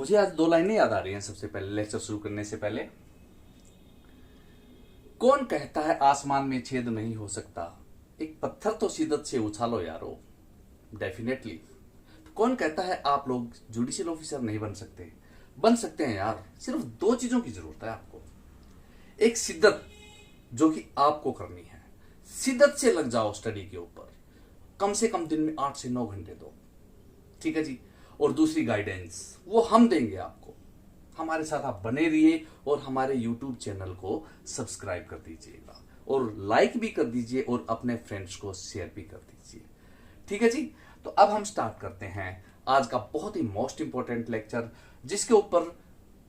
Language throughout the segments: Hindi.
मुझे आज दो लाइनें याद आ रही हैं सबसे पहले लेक्चर शुरू करने से पहले। कौन कहता है आसमान में छेद नहीं हो सकता, एक पत्थर तो शिद्दत से उछालो यारो। डेफिनेटली। कौन कहता है आप लोग जुडिशियल ऑफिसर नहीं बन सकते? बन सकते हैं यार। सिर्फ दो चीजों की जरूरत है आपको। एक शिद्दत जो कि आपको करनी है, शिद्दत से लग जाओ स्टडी के ऊपर, कम से कम दिन में 8 से 9 घंटे दो, ठीक है जी। और दूसरी गाइडेंस वो हम देंगे आपको। हमारे साथ आप बने रहिए और हमारे YouTube चैनल को सब्सक्राइब कर दीजिएगा और लाइक भी कर दीजिए और अपने फ्रेंड्स को शेयर भी कर दीजिए, ठीक है जी। तो अब हम स्टार्ट करते हैं आज का बहुत ही मोस्ट इंपॉर्टेंट लेक्चर, जिसके ऊपर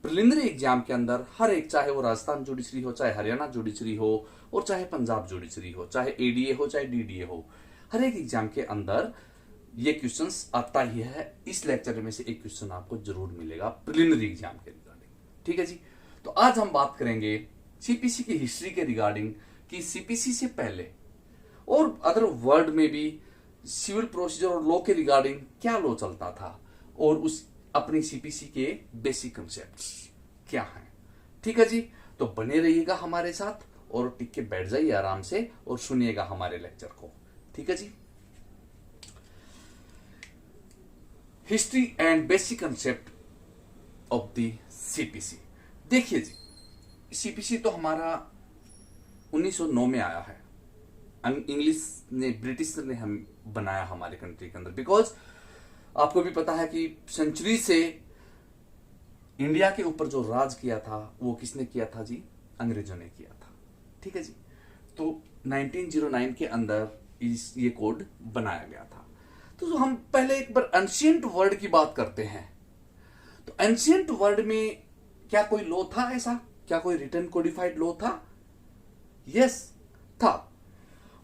प्रिलिमिनरी एग्जाम के अंदर हर एक, चाहे वो राजस्थान जुडिशरी हो, चाहे हरियाणा जुडिशरी हो, और चाहे पंजाब जुडिशरी हो, चाहे एडीए हो, चाहे डीडीए हो, हर एक एग्जाम के अंदर ये क्वेश्चंस आता ही है। इस लेक्चर में से एक क्वेश्चन आपको जरूर मिलेगा प्रिलिमिनरी एग्जाम के रिगार्डिंग, ठीक है जी। तो आज हम बात करेंगे सीपीसी की हिस्ट्री के रिगार्डिंग कि सीपीसी से पहले और अदर वर्ल्ड में भी सिविल प्रोसीजर और लॉ के रिगार्डिंग क्या लॉ चलता था और उस अपनी सीपीसी के बेसिक कंसेप्ट्स क्या हैं, ठीक है जी। तो बने रहिएगा हमारे साथ और टिक के बैठ जाइए आराम से और सुनिएगा हमारे लेक्चर को, ठीक है जी। History and basic concept of the CPC. देखिए जी, सीपीसी तो हमारा 1909 में आया है। इंग्लिश ने, ब्रिटिश ने हम बनाया हमारे कंट्री के अंदर, बिकॉज आपको भी पता है कि सेंचुरी से इंडिया के ऊपर जो राज किया था वो किसने किया था जी? अंग्रेजों ने किया था, ठीक है जी। तो 1909 के अंदर ये कोड बनाया गया था। तो हम पहले एक बार एंशिएंट वर्ल्ड की बात करते हैं। तो एंशिएंट वर्ल्ड में क्या कोई लॉ था ऐसा? क्या कोई रिटन कोडिफाइड लॉ था? यस, था।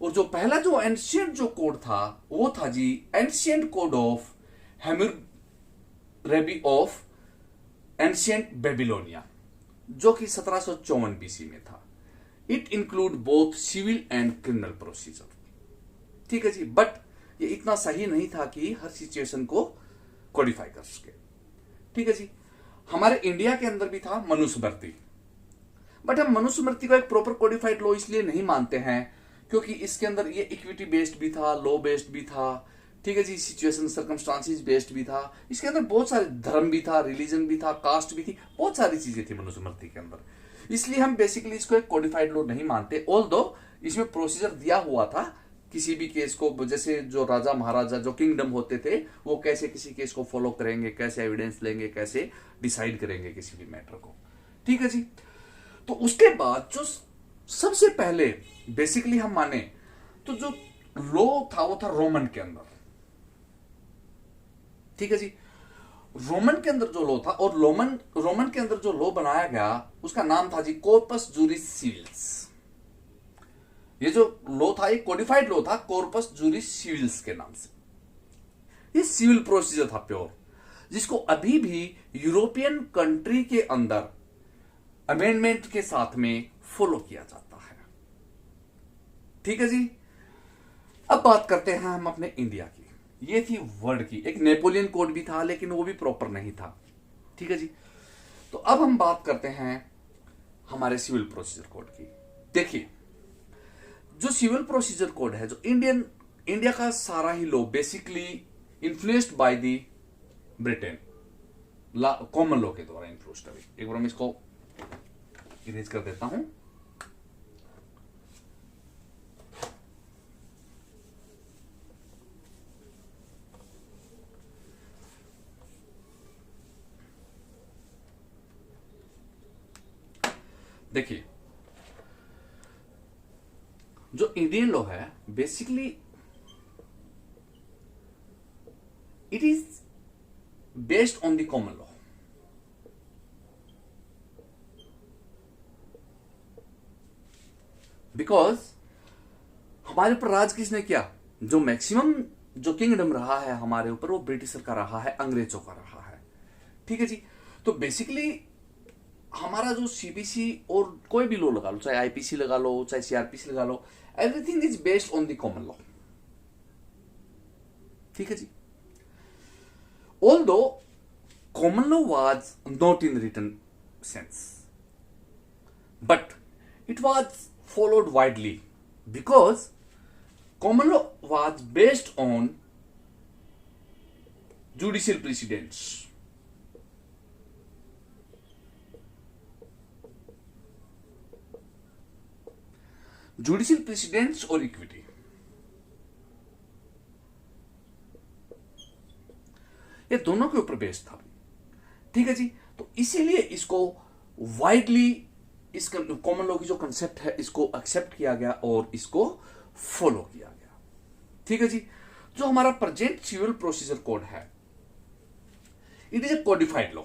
और जो पहला जो एंशिएंट जो कोड था वो था जी ancient code of Hammurabi of ancient Babylonia, जो कि 1754 बीसी में था। It include both civil and criminal procedure, ठीक है जी। बट ये इतना सही नहीं था कि हर सिचुएशन को कोडिफाई कर सके, ठीक है जी। हमारे इंडिया के अंदर भी था मनुस्मृति, बट हम मनुस्मृति को एक प्रॉपर कोडिफाइड लॉ इसलिए नहीं मानते हैं क्योंकि इसके अंदर ये इक्विटी बेस्ड भी था, लॉ बेस्ड भी था, ठीक है जी, सिचुएशन सर्कमस्टांसिस बेस्ड भी था। इसके अंदर बहुत सारे धर्म भी था, रिलीजन भी था, कास्ट भी थी, बहुत सारी चीजें थी मनुस्मृति के अंदर। इसलिए हम बेसिकली इसको एक कोडिफाइड लॉ नहीं मानते। ऑल्दो इसमें प्रोसीजर दिया हुआ था किसी भी केस को, जैसे जो राजा महाराजा जो किंगडम होते थे वो कैसे किसी केस को फॉलो करेंगे, कैसे एविडेंस लेंगे, कैसे डिसाइड करेंगे किसी भी मैटर को, ठीक है जी। तो उसके बाद जो सबसे पहले बेसिकली हम माने तो जो लॉ था वो था रोमन के अंदर, ठीक है जी। रोमन के अंदर जो लॉ था और रोमन के अंदर जो लॉ बनाया गया उसका नाम था जी कॉर्पस जूरिस सिविल्स। ये जो लॉ था, एक कोडिफाइड लॉ था कॉर्पस जूरिस सिविल्स के नाम से। ये सिविल प्रोसीजर था प्योर, जिसको अभी भी यूरोपियन कंट्री के अंदर अमेंडमेंट के साथ में फॉलो किया जाता है, ठीक है जी। अब बात करते हैं हम अपने इंडिया की। ये थी वर्ल्ड की। एक नेपोलियन कोड भी था लेकिन वो भी प्रॉपर नहीं था, ठीक है जी। तो अब हम बात करते हैं हमारे सिविल प्रोसीजर कोड की। देखिए, जो सिविल प्रोसीजर कोड है, जो इंडिया का सारा ही law basically influenced by the Britain common law के द्वारा इन्फ्लुएंस्ड है। एक बार मैं इसको इरेज कर देता हूं। देखिए, जो इंडियन लॉ है basically it is based on the common law. Because हमारे ऊपर राज किसने किया? जो मैक्सिमम जो किंगडम रहा है हमारे ऊपर वो ब्रिटिशर का रहा है, अंग्रेजों का रहा है, ठीक है जी। तो बेसिकली हमारा जो सीपीसी और कोई भी लॉ लगा लो, चाहे आईपीसी लगा लो, चाहे सीआरपीसी लगा लो, everything is based on the common law, ठीक है जी। Although common law was not in written sense, but it was followed widely because common law was based on judicial precedents. Judicial precedents और इक्विटी, ये दोनों के ऊपर बेस्ड था। ठीक है जी, तो इसीलिए इसको वाइडली इस कॉमन लॉ की जो कंसेप्ट है इसको एक्सेप्ट किया गया और इसको फॉलो किया गया। ठीक है जी, जो हमारा प्रेजेंट सिविल प्रोसीजर कोड है, it is a codified law.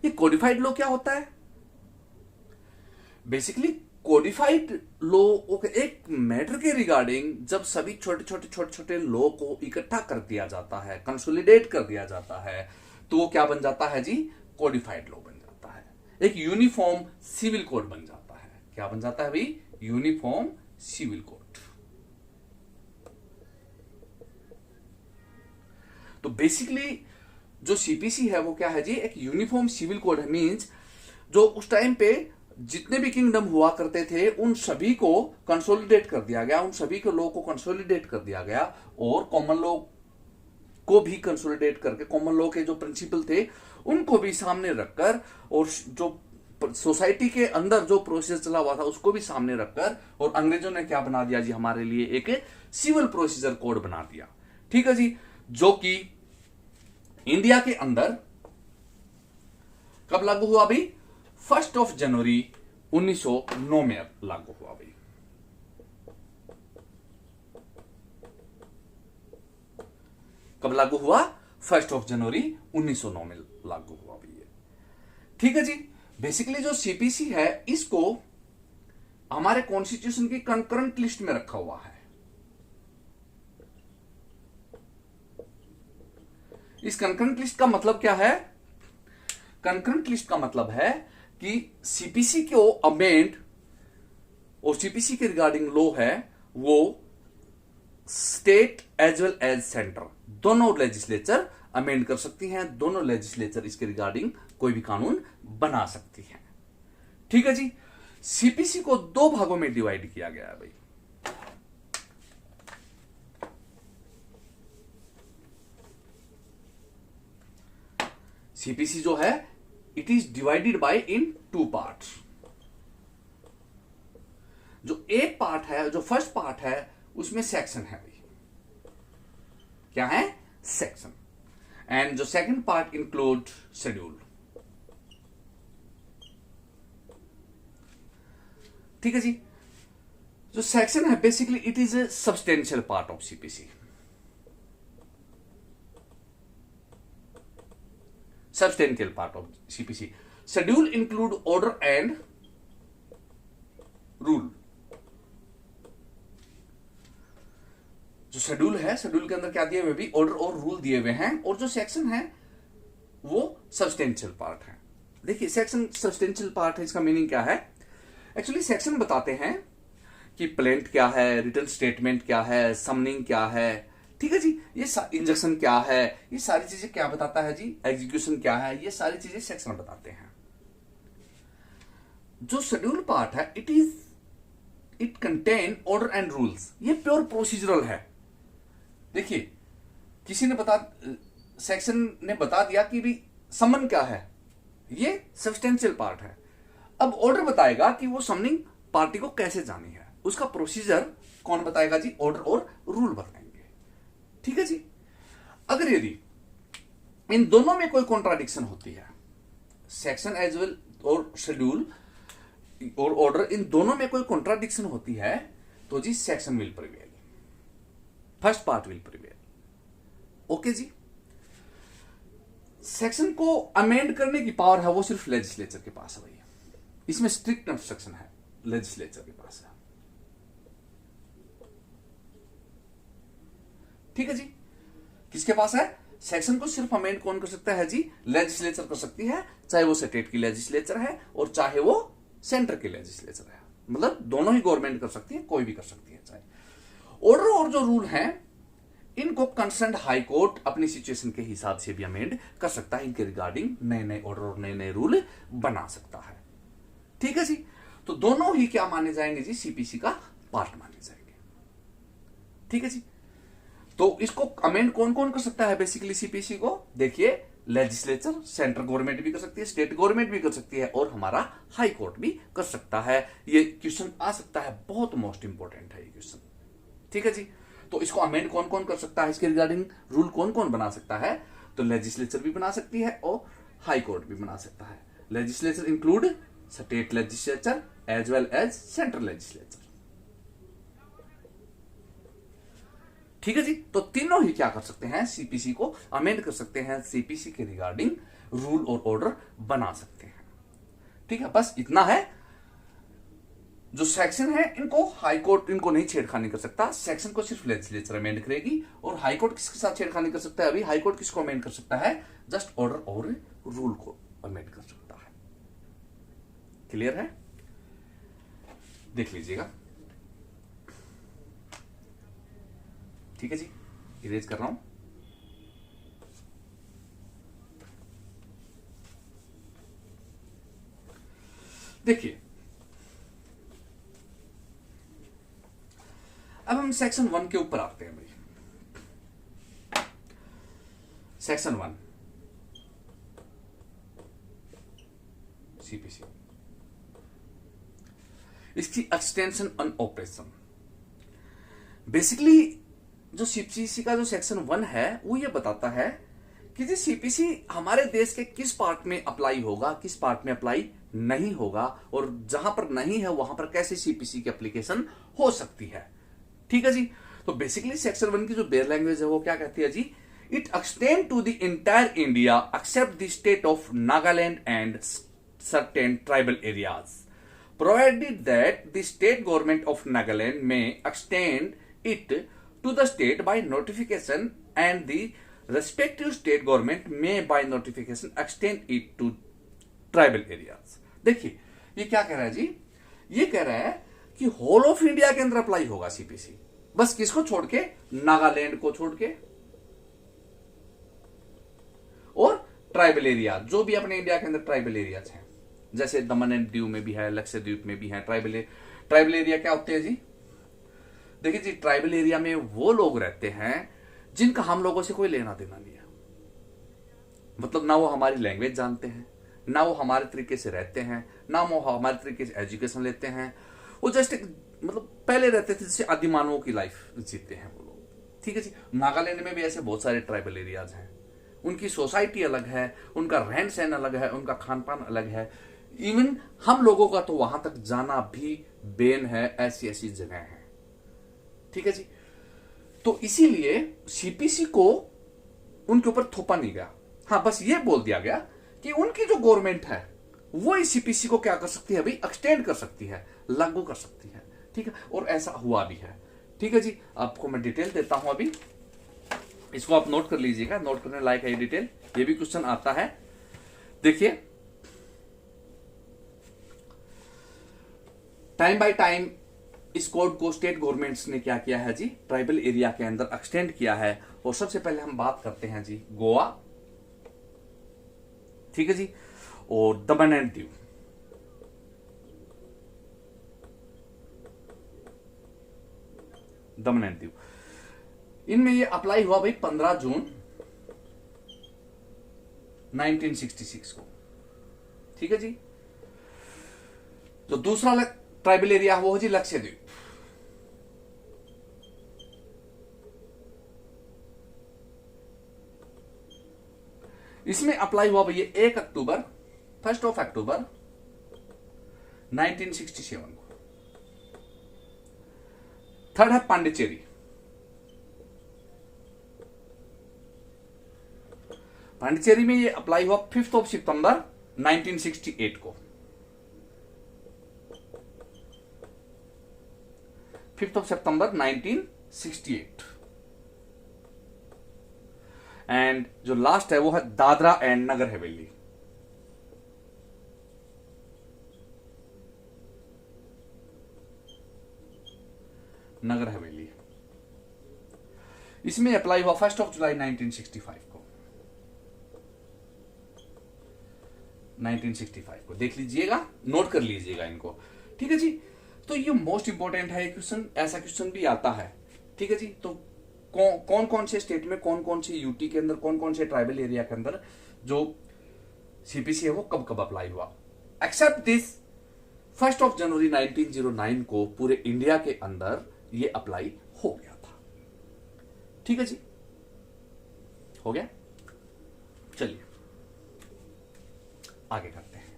ये कोडिफाइड लॉ क्या होता है? बेसिकली कोडिफाइड लॉ एक मैटर के रिगार्डिंग जब सभी छोटे छोटे लॉ को इकट्ठा कर दिया जाता है, कंसोलिडेट कर दिया जाता है, तो वो क्या बन जाता है जी? कोडिफाइड लॉ बन जाता है। एक यूनिफॉर्म सिविल कोड बन जाता है। क्या बन जाता है भाई? Uniform civil code. तो बेसिकली जो सीपीसी है वो क्या है जी? एक यूनिफॉर्म सिविल कोड है। मींस जो उस टाइम पे जितने भी किंगडम हुआ करते थे उन सभी को कंसोलिडेट कर दिया गया, उन सभी के लॉ को कंसोलिडेट कर दिया गया और कॉमन लॉ को भी कंसोलिडेट करके कॉमन लॉ के जो प्रिंसिपल थे उनको भी सामने रखकर और जो सोसाइटी के अंदर जो प्रोसेस चला हुआ था उसको भी सामने रखकर और अंग्रेजों ने क्या बना दिया जी? हमारे लिए एक सिविल प्रोसीजर कोड बना दिया। ठीक है जी, जो कि इंडिया के अंदर कब लागू हुआ भाई? 1 जनवरी 1909 में लागू हुआ भाई। कब लागू हुआ? 1 जनवरी 1909 में लागू हुआ भाई। ठीक है जी, बेसिकली जो सीपीसी है इसको हमारे कॉन्स्टिट्यूशन की कंकरेंट लिस्ट में रखा हुआ है। इस कंकरेंट लिस्ट का मतलब क्या है? कंकरेंट लिस्ट का मतलब है कि सीपीसी को अमेंड और सीपीसी के रिगार्डिंग लॉ है वो state as well as centre दोनों लेजिस्लेचर अमेंड कर सकती हैं। दोनों लेजिस्लेचर इसके रिगार्डिंग कोई भी कानून बना सकती हैं। ठीक है जी, सीपीसी को 2 भागों में डिवाइड किया गया है भाई। सीपीसी जो है it is divided by in 2 parts. जो एक पार्ट है, जो फर्स्ट पार्ट है उसमें सेक्शन है भाई। क्या है? सेक्शन। एंड जो सेकंड पार्ट इंक्लूड शेड्यूल। ठीक है जी, जो सेक्शन है basically it is a substantial part of CPC. Substantial part of CPC. Schedule include order and rule. जो शेड्यूल है, शेड्यूल के अंदर क्या दिए हुए भी? ऑर्डर और रूल दिए हुए हैं। और जो सेक्शन है वो सब्सटेंशियल पार्ट है। देखिए सेक्शन सब्सटेंशियल पार्ट है, इसका मीनिंग क्या है? एक्चुअली सेक्शन बताते हैं कि प्लेंट क्या है, रिटन स्टेटमेंट क्या है, समनिंग क्या है। ठीक है जी, ये इंजेक्शन क्या है, ये सारी चीजें क्या बताता है जी? एग्जीक्यूशन क्या है, ये सारी चीजें सेक्शन बताते हैं। जो शेड्यूल पार्ट है it contain order and rules. ये प्योर प्रोसीजरल है। देखिए किसी ने सेक्शन ने बता दिया कि भी समन क्या है, ये सब्सटेंशियल पार्ट है। अब ऑर्डर बताएगा कि वो समनिंग पार्टी को कैसे जानी है, उसका प्रोसीजर कौन बताएगा जी? ऑर्डर और रूल बताएंगे। ठीक है जी, अगर यदि इन दोनों में कोई कॉन्ट्राडिक्शन होती है, सेक्शन एज वेल और शेड्यूल और ऑर्डर, इन दोनों में कोई कॉन्ट्राडिक्शन होती है तो जी section will prevail, first part will prevail. Okay जी, सेक्शन को अमेंड करने की पावर है वो सिर्फ लेजिस्लेचर के पास है भैया। इसमें स्ट्रिक्ट इंस्ट्रक्शन है लेजिस्लेचर के पास है। ठीक है जी, किसके पास है? सेक्शन को सिर्फ अमेंड कौन कर सकता है जी? लेजिस्लेचर कर सकती है, चाहे वो स्टेट की लेजिस्लेचर है और चाहे वो सेंटर की लेजिस्लेचर है। मतलब दोनों ही गवर्नमेंट कर सकती है, कोई भी कर सकती है चाहे। ऑर्डर और जो रूल हैं इनको कंसर्न हाई कोर्ट अपनी सिचुएशन के हिसाब से भी अमेंड कर सकता है, इनके रिगार्डिंग नए नए ऑर्डर और नए नए रूल बना सकता है। ठीक है जी, तो दोनों ही क्या माने जाएंगे जी, सीपीसी का पार्ट माने जाएंगे। ठीक है जी, तो इसको अमेंड कौन कौन कर सकता है बेसिकली सीपीसी को, देखिए लेजिस्लेचर, सेंट्रल गवर्नमेंट भी कर सकती है, स्टेट गवर्नमेंट भी कर सकती है, और हमारा हाई कोर्ट भी कर सकता है। ये क्वेश्चन आ सकता है, बहुत मोस्ट इंपॉर्टेंट है ये क्वेश्चन। ठीक है जी, तो इसको अमेंड कौन कौन कर सकता है, इसके रिगार्डिंग रूल कौन कौन बना सकता है, तो लेजिस्लेचर भी बना सकती है और हाई कोर्ट भी बना सकता है। Legislature include state legislature as well as central legislature. ठीक है जी, तो तीनों ही क्या कर सकते हैं, सीपीसी को अमेंड कर सकते हैं, सीपीसी के रिगार्डिंग रूल और ऑर्डर बना सकते हैं। ठीक है, बस इतना है। जो सेक्शन है इनको हाई कोर्ट इनको नहीं छेड़खानी कर सकता, सेक्शन को सिर्फ लेजिस्लेचर अमेंड करेगी। और हाई कोर्ट किसके साथ छेड़खानी कर सकता है, अभी हाई कोर्ट किसको अमेंड कर सकता है, जस्ट ऑर्डर और रूल को अमेंड कर सकता है। क्लियर है, देख लीजिएगा। ठीक है जी, इरेज कर रहा हूं। देखिए अब हम सेक्शन 1 के ऊपर आते हैं भाई। सेक्शन 1 सीपीसी, इसकी एक्सटेंशन ऑन ऑपरेशन। बेसिकली जो सीपीसी का जो सेक्शन 1 है वो ये बताता है कि जी सीपीसी हमारे देश के किस पार्ट में अप्लाई होगा, किस पार्ट में अप्लाई नहीं होगा, और जहां पर नहीं है वहां पर कैसे सीपीसी की एप्लीकेशन हो सकती है। ठीक है जी, तो बेसिकली सेक्शन 1 की जो बेयर लैंग्वेज है वो क्या कहती है जी, it extend to the entire India except the state of Nagaland and certain tribal areas, provided that the state government of Nagaland may extend it to the state by notification and the respective state government may by notification extend it to tribal areas। देखिए ये क्या कह रहा है जी, ये कह रहा है कि होल ऑफ इंडिया के अंदर अप्लाई होगा सीपीसी, बस किसको छोड़ के, नागालैंड को छोड़ के, और ट्राइबल एरिया जो भी अपने इंडिया के अंदर ट्राइबल एरियाज हैं, जैसे दमन एंड दीव में भी है, लक्षद्वीप में भी है ट्राइबल एरिया क्या होते हैं जी, देखिए जी ट्राइबल एरिया में वो लोग रहते हैं जिनका हम लोगों से कोई लेना देना नहीं है, मतलब ना वो हमारी लैंग्वेज जानते हैं, ना वो हमारे तरीके से रहते हैं, ना वो हमारे तरीके से एजुकेशन लेते हैं, वो जस्ट मतलब पहले रहते थे जैसे आदि मानवों की लाइफ जीते हैं वो लोग। ठीक है जी, नागालैंड में भी ऐसे बहुत सारे ट्राइबल एरियाज हैं, उनकी सोसाइटी अलग है, उनका रहन सहन अलग है, उनका खान पान अलग है, इवन हम लोगों का तो वहां तक जाना भी बेन है, ऐसी ऐसी जगह है। ठीक है जी, तो इसीलिए सीपीसी को उनके ऊपर थोपा नहीं गया, हाँ बस ये बोल दिया गया कि उनकी जो गवर्नमेंट है वो इस सीपीसी को क्या कर सकती है, अभी एक्सटेंड कर सकती है, लागू कर सकती है। ठीक है, और ऐसा हुआ भी है। ठीक है जी, आपको मैं डिटेल देता हूं अभी, इसको आप नोट कर लीजिएगा, नोट करने लायक है ये डिटेल, ये भी क्वेश्चन आता है। देखिए टाइम बाय टाइम इस कोड को स्टेट गवर्नमेंट्स ने क्या किया है जी, ट्राइबल एरिया के अंदर एक्सटेंड किया है। और सबसे पहले हम बात करते हैं जी गोवा, ठीक है जी, और दमन and Diu. Daman and Diu इनमें ये अप्लाई हुआ भाई 15 जून 1966 को। ठीक है जी, जो दूसरा ट्राइबल एरिया वो है जी लक्षद्वीप। इसमें अप्लाई हुआ भैया 1 अक्टूबर 1 अक्टूबर 1967 को। थर्ड है पांडिचेरी, पांडिचेरी में ये अप्लाई हुआ 5 सितंबर 1968 को। 5 सितंबर 1968। एंड जो लास्ट है वो है दादरा एंड नगर हवेली। नगर हवेली इसमें अप्लाई हुआ 1 जुलाई 1965 को। 1965 को देख लीजिएगा, नोट कर लीजिएगा इनको। ठीक है जी, तो ये मोस्ट इंपॉर्टेंट है क्वेश्चन, ऐसा क्वेश्चन भी आता है। ठीक है जी, तो कौन कौन से स्टेट में, कौन कौन से यूटी के अंदर, कौन कौन से ट्राइबल एरिया के अंदर जो सीपीसी है वो कब कब अप्लाई हुआ। एक्सेप्ट दिस 1 जनवरी 1909 को पूरे इंडिया के अंदर ये अप्लाई हो गया था। ठीक है जी, हो गया। चलिए आगे करते हैं।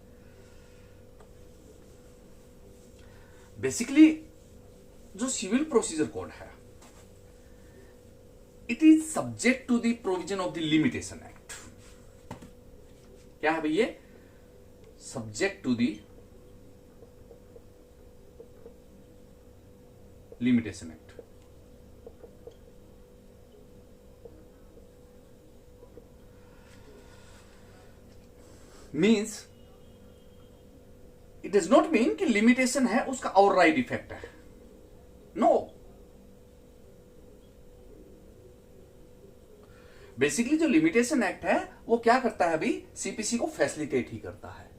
बेसिकली जो सिविल प्रोसीजर कोड है, it is subject to the provision of the limitation act. क्या है भैया? Subject to the limitation act. Means it does not mean कि लिमिटेशन है उसका और राइट इफेक्ट है। नो, बेसिकली जो लिमिटेशन एक्ट है वो क्या करता है अभी, सीपीसी को फैसिलिटेट ही करता है,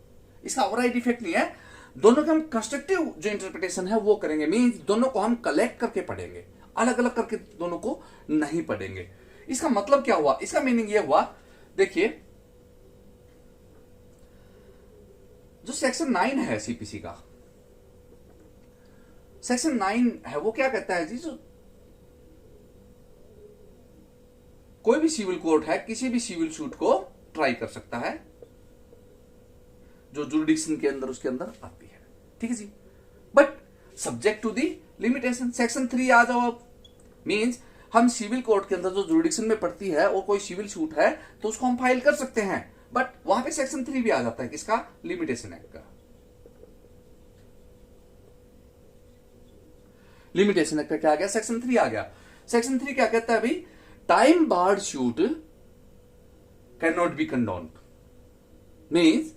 इसका और राइट इफेक्ट नहीं है। दोनों का हम कंस्ट्रक्टिव जो इंटरप्रिटेशन है वो करेंगे, मीन्स दोनों को हम कलेक्ट करके पढ़ेंगे, अलग अलग करके दोनों को नहीं पढ़ेंगे। इसका मतलब क्या हुआ, इसका मीनिंग ये हुआ, देखिए जो सेक्शन 9 है सीपीसी का, सेक्शन 9 है वो क्या कहता है जी, जो कोई भी सिविल कोर्ट है किसी भी सिविल सूट को ट्राई कर सकता है जो जुरिडिक्शन के अंदर उसके अंदर आती है। ठीक है जी, but subject to the limitation. Section 3 आ जाओ अब, मींस हम सिविल कोर्ट के अंदर जो जुरिडिक्शन में पड़ती है और कोई सिविल सूट है तो उसको हम फाइल कर सकते हैं, बट वहां पे सेक्शन 3 भी आ जाता है, किसका? लिमिटेशन एक्ट का। लिमिटेशन एक्ट का क्या आ गया? सेक्शन 3 आ गया। सेक्शन 3 क्या कहता है भाई? Time barred suit can not be condoned. Means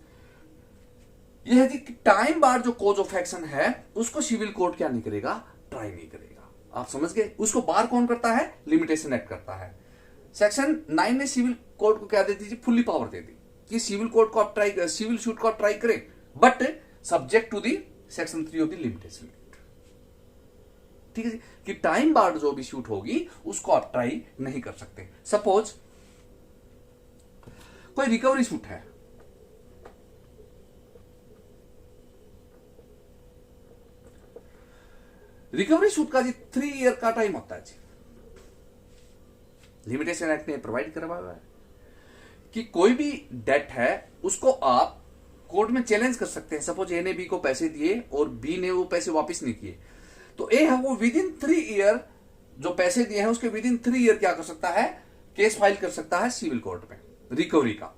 यह है कि टाइम बार्ड जो कोज ऑफ एक्शन है उसको सिविल कोर्ट क्या नहीं करेगा? ट्राई नहीं करेगा। आप समझ गए? उसको बार कौन करता है? लिमिटेशन एक्ट करता है। सेक्शन 9 ने सिविल कोर्ट को क्या दे दी? फुल्ली पावर दे दी कि सिविल कोर्ट को आप ट्राई, सिविल सूट को आप ट्राई करें, but subject to the section 3 of the limitation act. ठीक है जी, कि टाइम बार्ड जो भी शूट होगी उसको आप ट्राई नहीं कर सकते। सपोज कोई रिकवरी शूट है, रिकवरी शूट का जी 3 ईयर का टाइम होता है जी, लिमिटेशन एक्ट ने प्रोवाइड करवाया हुआ है कि कोई भी डेट है उसको आप कोर्ट में चैलेंज कर सकते हैं। सपोज ए ने बी को पैसे दिए और बी ने वो पैसे वापस नहीं किए, तो ए है वो विद इन 3 ईयर जो पैसे दिए हैं उसके विद इन 3 ईयर क्या कर सकता है? केस फाइल कर सकता है सिविल कोर्ट में रिकवरी का।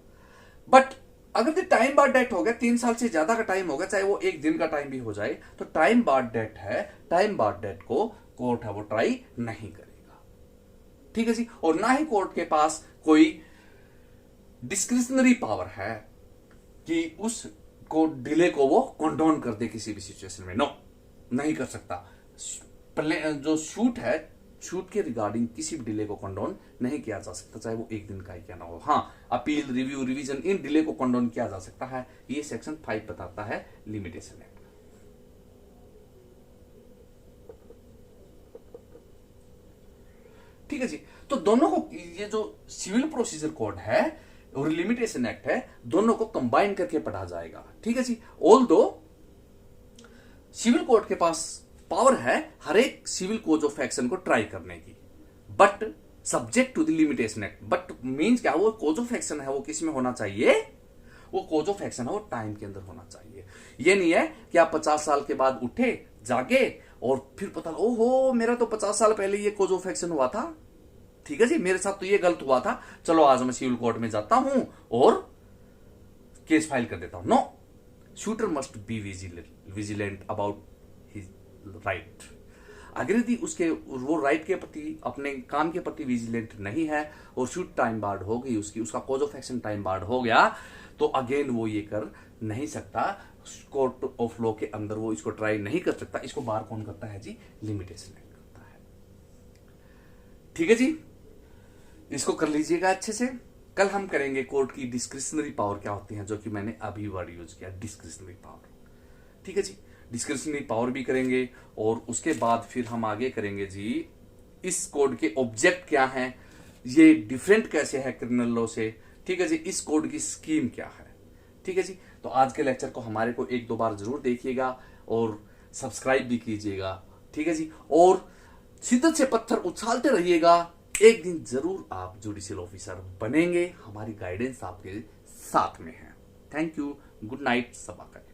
बट अगर टाइम बार्ड डेट हो गया, 3 साल से ज्यादा का टाइम हो गया, चाहे वो 1 दिन का टाइम भी हो जाए, तो टाइम बार्ड डेट है, टाइम बार्ड डेट को कोर्ट है वो ट्राई नहीं करेगा। ठीक है जी, और ना ही कोर्ट के पास कोई डिस्क्रिशनरी पावर है कि उस को डिले को वो कंडोन कर दे किसी भी सिचुएशन में। नो, नहीं कर सकता। जो शूट है, शूट के रिगार्डिंग किसी भी डिले को कंडोन नहीं किया जा सकता, चाहे वो 1 दिन का ही क्या ना हो। हाँ, अपील, रिव्यू, रिवीजन, इन डिले को कंडोन किया जा सकता है। ये सेक्शन 5 बताता है लिमिटेशन एक्ट। ठीक है जी, तो दोनों को, ये जो सिविल प्रोसीजर कोड है और लिमिटेशन एक्ट है, दोनों को कंबाइन करके पढ़ा जाएगा। ठीक है जी, ऑल दो सिविल कोर्ट के पास पावर है हर एक सिविल कोज ऑफ एक्शन को ट्राई करने की, but subject to the limitation act. But means क्या? वो कोज ऑफ एक्शन है वो किस में होना चाहिए? वो कोज ऑफ एक्शन है वो टाइम के अंदर होना चाहिए। ये नहीं है कि आप 50 साल के बाद उठे, जागे और फिर पता ओहो मेरा तो 50 साल पहले ये कोज ऑफ एक्शन हुआ था, ठीक है जी, मेरे साथ तो ये गलत हुआ था, चलो आज मैं सिविल कोर्ट में जाता हूं और केस फाइल कर देता हूं। No, suitor must be vigilant about his right. अगर यदि उसके वो राइट के प्रति, अपने काम के प्रति विजिलेंट नहीं है और शूट टाइम बार्ड हो गई उसकी, उसका cause of action time barred हो गया, तो अगेन वो ये कर नहीं सकता। कोर्ट ऑफ लॉ के अंदर वो इसको ट्राई नहीं कर सकता। इसको बार कौन करता है जी? लिमिटेशन एक्ट करता है। ठीक है जी, इसको कर लीजिएगा अच्छे से। कल हम करेंगे कोर्ट की डिस्क्रिशनरी पावर क्या होती है, जो कि मैंने अभी वर्ड यूज किया, डिस्क्रिशनरी पावर। ठीक है जी, डिस्क्रिशनरी पावर भी करेंगे, और उसके बाद फिर हम आगे करेंगे जी इस कोड के ऑब्जेक्ट क्या हैं, ये डिफरेंट कैसे है क्रिमिनल लॉ से। ठीक है जी, इस कोड की स्कीम क्या है। ठीक है जी, तो आज के लेक्चर को हमारे को एक दो बार जरूर देखिएगा और सब्सक्राइब भी कीजिएगा। ठीक है जी, और शिद्दत से पत्थर उछालते रहिएगा। एक दिन जरूर आप जुडिशियल ऑफिसर बनेंगे, हमारी गाइडेंस आपके साथ में है। थैंक यू, गुड नाइट, सबा करें।